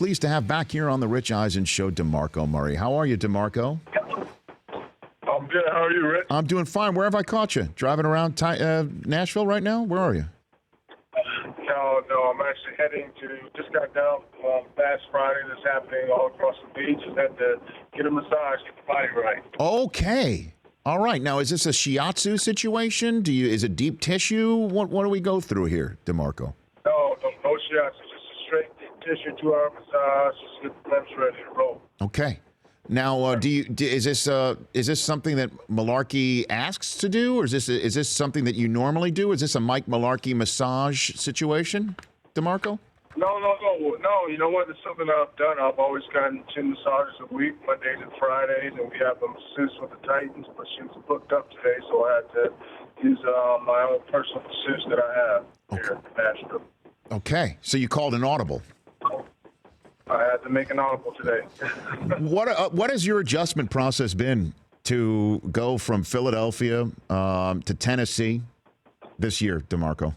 Pleased to have back here on the Rich Eisen Show, DeMarco Murray. How are you, DeMarco? I'm good. How are you, Rich? I'm doing fine. Where have I caught you? Driving around Nashville right now? Where are you? No, I'm actually heading just got down from Fast Friday that's happening all across the beach. Just had to get a massage, get the body right. Okay. All right. Now, is this a shiatsu situation? Is it deep tissue? What do we go through here, DeMarco? No shots. It's just a straight tissue 2-hour massage. Just get the limbs ready to roll. Okay. Now, is this something that Malarkey asks to do, or is this something that you normally do? Is this a Mike Malarkey massage situation, DeMarco? No. You know what? It's something I've done. I've always gotten 10 massages a week, Mondays and Fridays, and we have a masseuse with the Titans, but she was booked up today, so I had to use my own personal masseuse that I have here in Nashville. Okay. So you called an audible. I had to make an audible today. What has your adjustment process been to go from Philadelphia to Tennessee this year, DeMarco?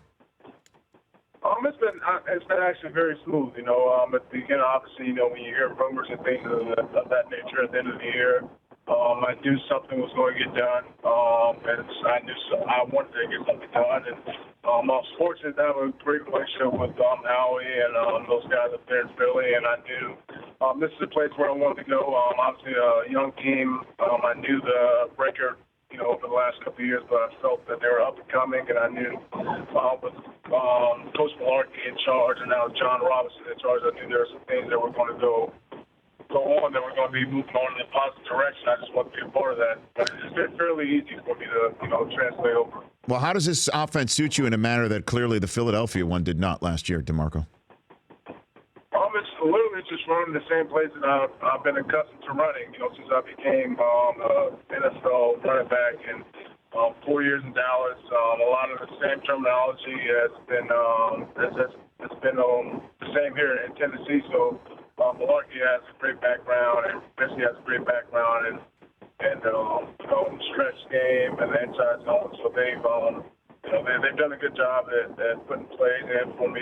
It's been actually very smooth. At the beginning, obviously, when you hear rumors and things of that nature at the end of the year, I knew something was going to get done, and I wanted to get something done. And I was fortunate to have a great relationship with Howie and those guys up there in Philly, and I knew this is a place where I wanted to go. Obviously, a young team. I knew the record, over the last couple of years, but I felt that they were up and coming, and I knew with Coach Malarkey in charge and now John Robinson in charge, I knew there were some things that were going to go on, that we're going to be moving on in a positive direction. I just want to be a part of that. But it's been fairly easy for me to, translate over. Well, how does this offense suit you in a manner that clearly the Philadelphia one did not last year, DeMarco? It's literally just running the same plays that I've been accustomed to running, since I became NFL running back and 4 years in Dallas. A lot of the same terminology has been it's been the same here in Tennessee. So Malarkey has a great background, and Messi has a great background, and stretch game and the inside zone. So they've done a good job at putting plays in for me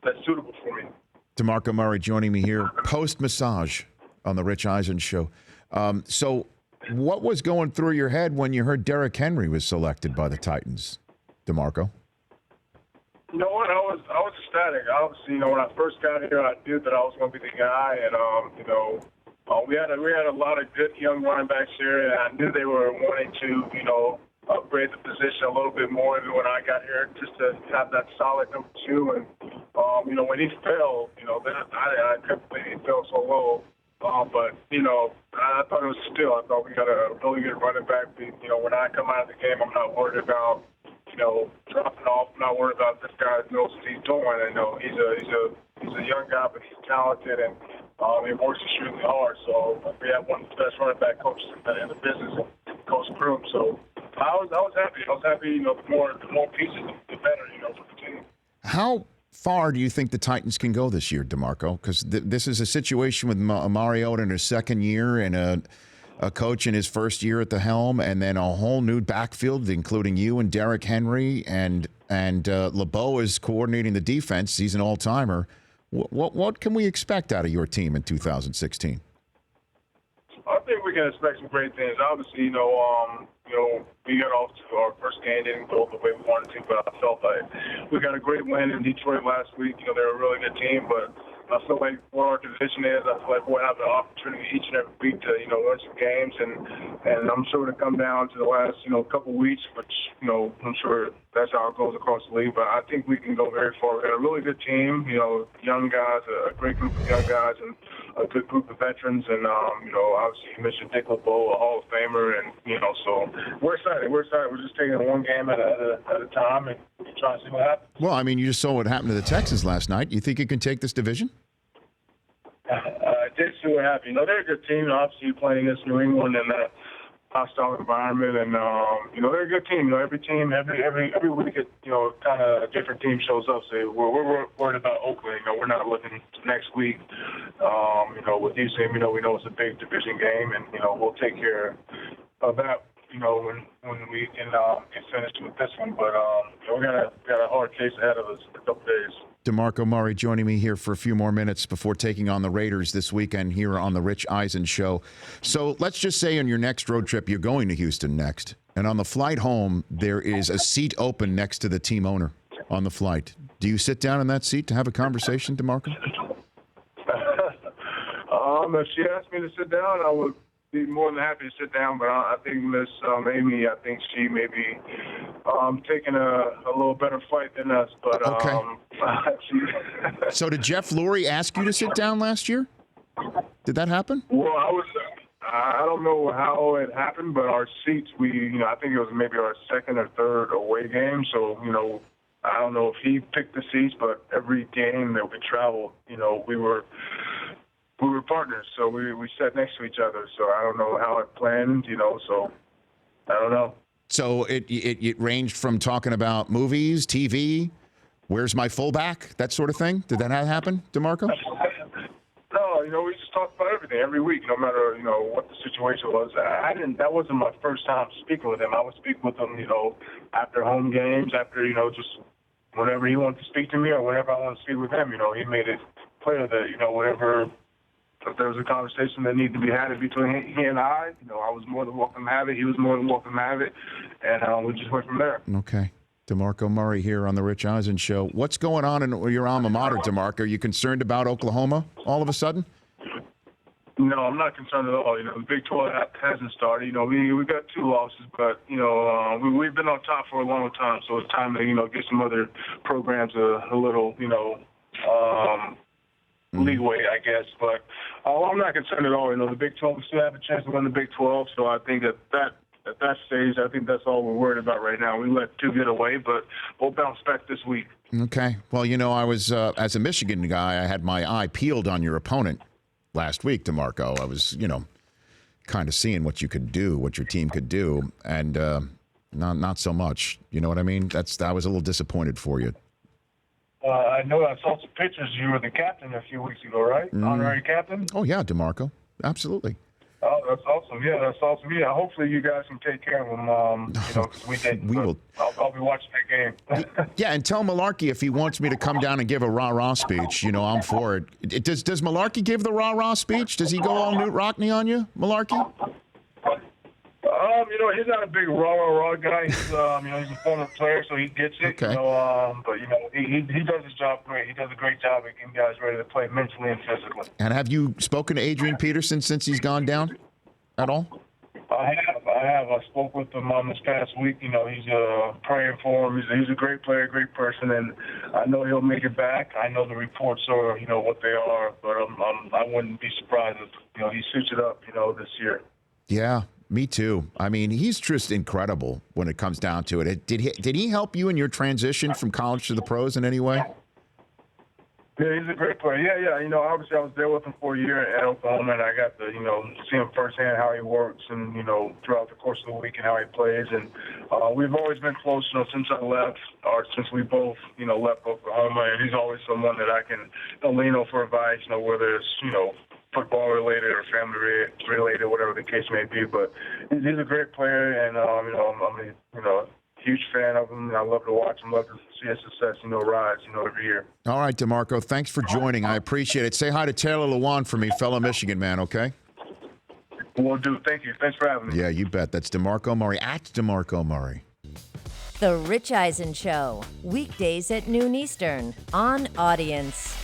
that's suitable for me. DeMarco Murray joining me here post-massage on the Rich Eisen Show. So what was going through your head when you heard Derrick Henry was selected by the Titans, DeMarco? You know what? I was ecstatic. Obviously, when I first got here, I knew that I was going to be the guy, and we had a lot of good young running backs here, and I knew they were wanting to upgrade the position a little bit more than when I got here, just to have that solid number two. And when he fell, I couldn't believe he fell so low. But I thought it was still. I thought we got a really good running back. When I come out of the game, I'm not worried about dropping off. I'm not worried about this guy knows what he's doing. I know he's a young guy, but he's talented and he works extremely hard. So we have one of the best running back coaches in the business, Coach Groom. So I was happy. The more pieces, the better. For the team. How far do you think the Titans can go this year, DeMarco? Because this is a situation with Mariota in his second year and a coach in his first year at the helm, and then a whole new backfield, including you and Derrick Henry, and LeBeau is coordinating the defense. He's an all-timer. What can we expect out of your team in 2016? I think we can expect some great things. Obviously, we got off to our first game, didn't go the way we wanted to, but I felt like we got a great win in Detroit last week. They're a really good team, but I feel like what our division is, I feel like we'll have the opportunity each and every week to, win some games, and I'm sure to come down to the last, couple weeks, which, I'm sure that's how it goes across the league, but I think we can go very far. We got a really good team, young guys, a great group of young guys, and a good group of veterans, and, obviously you mentioned Dick LeBeau, a Hall of Famer, and, so we're excited. We're just taking it one game at a time and trying to see what happens. Well, I mean, you just saw what happened to the Texans last night. You think you can take this division? I did see what happened. They're a good team. Obviously, playing against New England in that hostile environment, and they're a good team. Every team, every week, kind of a different team shows up. So we're worried about Oakland. We're not looking next week. With these teams, we know it's a big division game, and we'll take care of that. When we can get finished with this one, but we got a hard case ahead of us in a couple days. DeMarco Murray joining me here for a few more minutes before taking on the Raiders this weekend here on the Rich Eisen Show. So let's just say on your next road trip, you're going to Houston next. And on the flight home, there is a seat open next to the team owner on the flight. Do you sit down in that seat to have a conversation, DeMarco? If she asked me to sit down, I would be more than happy to sit down. But I think Miss Amy, I think she may be taking a little better flight than us. But okay. So did Jeff Lurie ask you to sit down last year? Did that happen? Well, I don't know how it happened, but our seats, I think it was maybe our second or third away game. So, I don't know if he picked the seats, but every game that we traveled, we were partners, so we sat next to each other. So I don't know how it planned, so I don't know. So it ranged from talking about movies, TV, where's my fullback, that sort of thing? Did that happen, DeMarco? No, we just talked about everything every week, no matter, what the situation was. That wasn't my first time speaking with him. I would speak with him, after home games, after, just whenever he wanted to speak to me or whenever I wanted to speak with him, he made it clear that, whatever, if there was a conversation that needed to be had between he and I was more than welcome to have it. He was more than welcome to have it. And we just went from there. Okay. DeMarco Murray here on the Rich Eisen Show. What's going on in your alma mater, DeMarco? Are you concerned about Oklahoma all of a sudden? No, I'm not concerned at all. The Big 12 hasn't started. We got 2 losses, but, we've been on top for a long time. So it's time to, get some other programs a little, leeway, I guess. But I'm not concerned at all. The Big 12, we still have a chance to win the Big 12. So I think at that stage, I think that's all we're worried about right now. We let 2 get away, but we'll bounce back this week. Okay. Well, I was, as a Michigan guy, I had my eye peeled on your opponent last week, DeMarco. I was, kind of seeing what you could do, what your team could do, and not so much. You know what I mean? I was a little disappointed for you. I know I saw some pictures. You were the captain a few weeks ago, right? Honorary captain? Oh, yeah, DeMarco. Absolutely. Oh, that's awesome. Yeah, that's awesome. Yeah, hopefully you guys can take care of him, because we did. We will. I'll be watching that game. Yeah, and tell Malarkey if he wants me to come down and give a rah-rah speech, I'm for it. Does Malarkey give the rah-rah speech? Does he go all Newt Rockney on you, Malarkey? He's not a big raw guy. He's, he's a former player, so he gets it. Okay. But he does his job great. He does a great job at getting guys ready to play mentally and physically. And have you spoken to Adrian Peterson since he's gone down at all? I have. I spoke with him this past week. He's praying for him. He's a great player, great person, and I know he'll make it back. I know the reports are, what they are, but I wouldn't be surprised if, he suits it up, this year. Yeah. Me too. I mean, he's just incredible when it comes down to it. Did he help you in your transition from college to the pros in any way? Yeah, he's a great player. Yeah. Obviously I was there with him for a year at Oklahoma, and I got to, see him firsthand how he works and, throughout the course of the week and how he plays. And we've always been close, since I left, or since we both, left Oklahoma. And he's always someone that I can lean on for advice, whether it's, football related or family related, whatever the case may be. But he's a great player, and I'm a huge fan of him. I love to watch him. Love to see his success, rise, every year. All right, DeMarco, thanks for joining. I appreciate it. Say hi to Taylor Lewan for me, fellow Michigan man. Okay. Will do. Thank you. Thanks for having me. Yeah, you bet. That's DeMarco Murray at DeMarco Murray. The Rich Eisen Show, weekdays at noon Eastern on Audience.